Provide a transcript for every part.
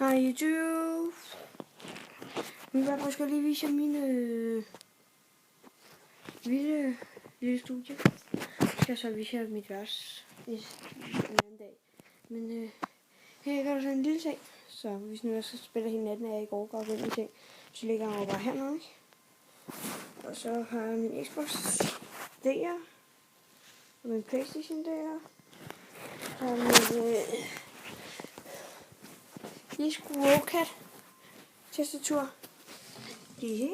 Hej YouTube. Nu vil jeg måske lige vise jer mine lille studie. Jeg skal så vise jer mit vers en anden dag. Men her gør der sådan en lille ting. Så hvis nu jeg skal spille hele natten, og jeg ikke overgår den ting, så ligger jeg bare hernede. Og så har jeg min Xbox der. Og min Playstation der. Og min Disco Rocat tastatur. Det her.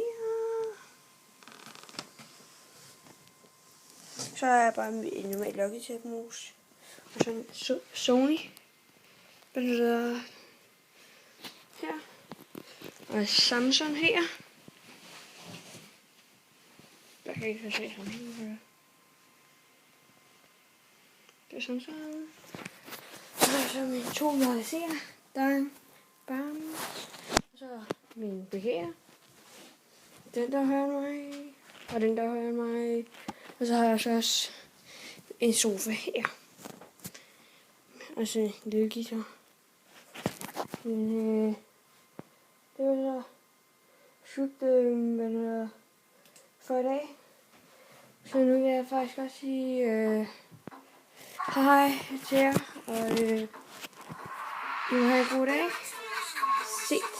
Så er jeg bare med en normal Logitech-mus. Og så en Sony. Den der her. Og Samsung her. Der kan I så se ham her. Det er Samsung. Og så mine to JC'er. Der bam. Og så min BG'er. Den der hører mig. Og den der hører mig. Og så har jeg så også en sofa her. Og så en lille guitar. Men det var så slut for i dag. Så nu vil jeg faktisk også sige hej til jer. Og I må have en god dag. Se.